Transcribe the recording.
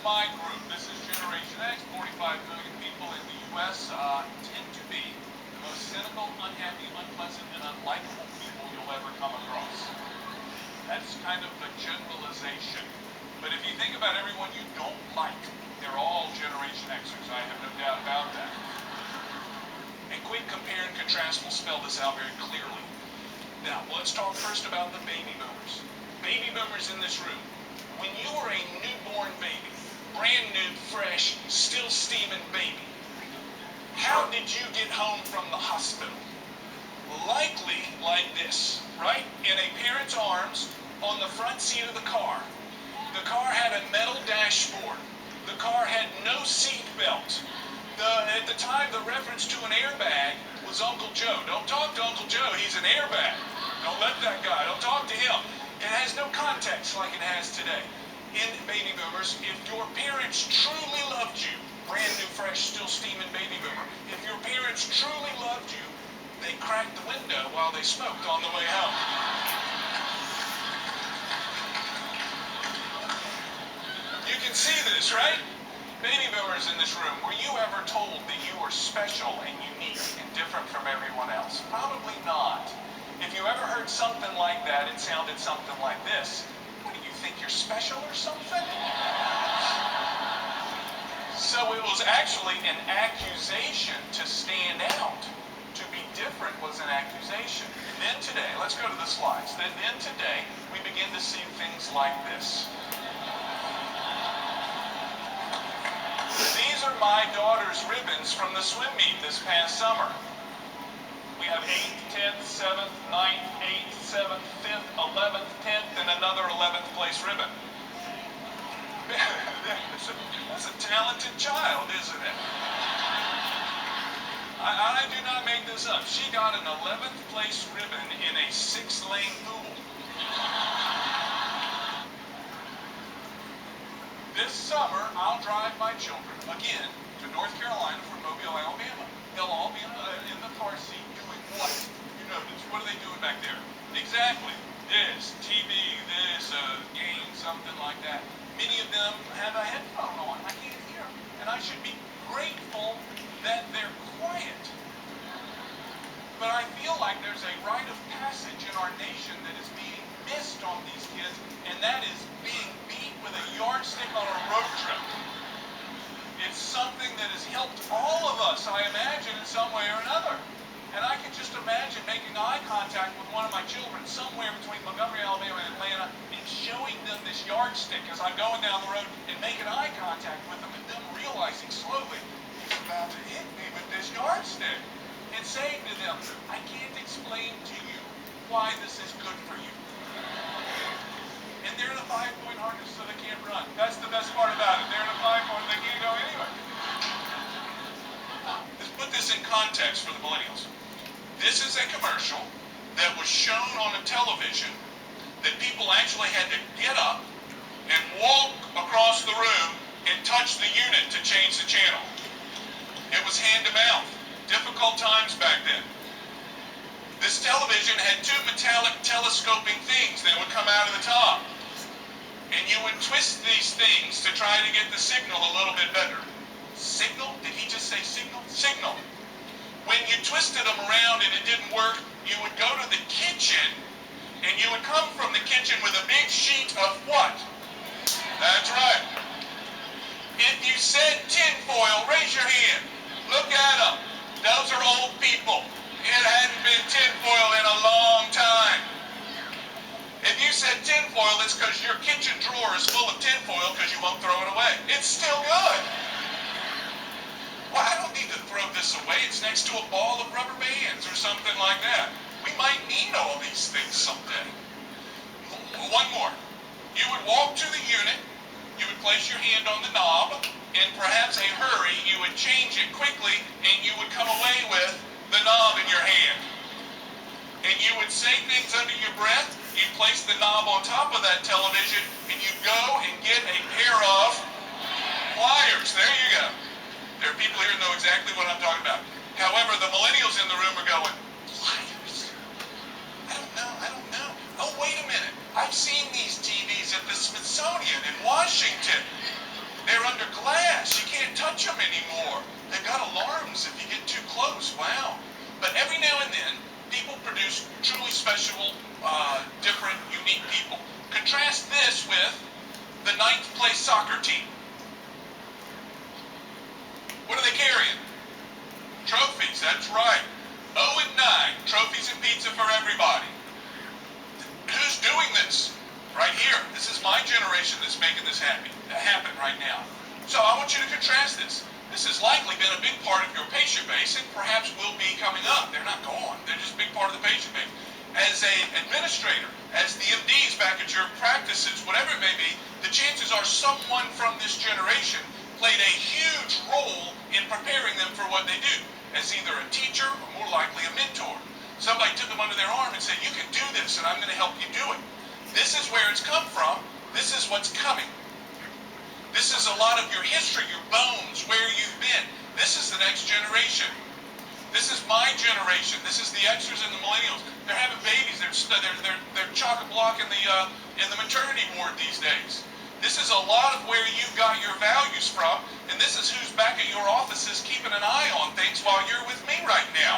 my group. This is Generation X. 45 million people in the U.S. Tend to be the most cynical, unhappy, unpleasant, and unlikable people you'll ever come across. That's kind of the generalization. But if you think about everyone you don't like, they're all Generation Xers. I have no doubt about that. And quick compare and contrast will spell this out very clearly. Now, let's talk first about the baby boomers. Baby boomers in this room. When you were a newborn baby, brand new, fresh, still steaming baby, how did you get home from the hospital? Likely like this, right? In a parent's arms on the front seat of the car. The car had a metal dashboard. The car had no seat belt. At the time, the reference to an airbag was Uncle Joe. Don't talk to Uncle Joe, he's an airbag. Don't let that guy, don't talk to him. It has no context like it has today. In baby boomers, if your parents truly loved you, brand new, fresh, still steaming baby boomer, if your parents truly loved you, they cracked the window while they smoked on the way home. You can see this, right? Baby boomers in this room, were you ever told that you were special and unique and different from everyone else? Probably not. If you ever heard something like that, it sounded something like this. What do you think, you're special or something? So it was actually an accusation to stand out. To be different was an accusation. And then today, let's go to the slides. Then today, we begin to see things like this. These are my daughter's ribbons from the swim meet this past summer. We have 8th, 10th, 7th, 9th, 8th, 7th, 5th, 11th, 10th, and another 11th place ribbon. That's a talented child, isn't it? I do not make this up. She got an 11th place ribbon in a 6-lane pool. This summer, I'll drive my children, again, to North Carolina from Mobile, Alabama. They'll all be in the car seat doing what? You know this. What are they doing back there? Exactly. This, TV, this, game, something like that. Many of them have a headphone on. I can't hear them. And I should be grateful that they're quiet. But I feel like there's a rite of passage in our nation that is being missed on these kids, and that is being beat with a yardstick on a road trip. It's something that has helped all of us, I imagine, in some way or another. And I can just imagine making eye contact with one of my children somewhere between Montgomery, Alabama and Atlanta and showing them this yardstick as I'm going down the road and making eye contact with them and them realizing slowly, he's about to hit me with this yardstick. And saying to them, I can't explain to you why this is good for you. And they're in a 5-point harness so they can't run. That's the best part about it. They're in a 5-point, they can't go anywhere. Let's put this in context for the millennials. This is a commercial that was shown on a television that people actually had to get up and walk across the room and touch the unit to change the channel. It was hand to mouth. Difficult times back then. This television had 2 metallic telescoping things that would come out of the top. And you would twist these things to try to get the signal a little bit better. Signal? Did he just say signal? Signal. When you twisted them around and it didn't work, you would go to the kitchen and you would come from the kitchen with a big sheet of what? That's right. If you said tinfoil, raise your hand. Look at them. Those are old people. It hadn't been tinfoil in a long time. If you said tinfoil, it's because your kitchen drawer is full of tinfoil because you won't throw it away. It's still good. Well, I don't need to throw this away. It's next to a ball of rubber bands or something like that. We might need all these things someday. One more. You would walk to the unit, you would place your hand on the knob, in perhaps a hurry, you would change it quickly, and you would come away with the knob in your hand. And you would say things under your breath, you'd place the knob on top of that television, and you'd go and get a pair of pliers. There you go. There are people here who know exactly what I'm talking about. However, the millennials in the room are going, pliers? I don't know. Oh, wait a minute. I've seen these TVs at the Smithsonian in Washington. They're touch them anymore. They've got alarms if you get too close. Wow. But every now and then, people produce truly special, different, unique people. Contrast this with the 9th place soccer team. What are they carrying? Trophies, that's right. 0-9, trophies and pizza for everybody. Who's doing this? Right here. This is my generation that's making this happen right now. So I want you to contrast this. This has likely been a big part of your patient base and perhaps will be coming up. They're not gone. They're just a big part of the patient base. As an administrator, as the MDs back at your practices, whatever it may be, the chances are someone from this generation played a huge role in preparing them for what they do, as either a teacher or more likely a mentor. Somebody took them under their arm and said, you can do this and I'm going to help you do it. This is where it's come from. This is what's coming. This is a lot of your history, your bones, where you've been. This is the next generation. This is my generation. This is the Xers and the millennials. They're having babies. They're chock-a-block in the maternity ward these days. This is a lot of where you got your values from, and this is who's back at your offices keeping an eye on things while you're with me right now.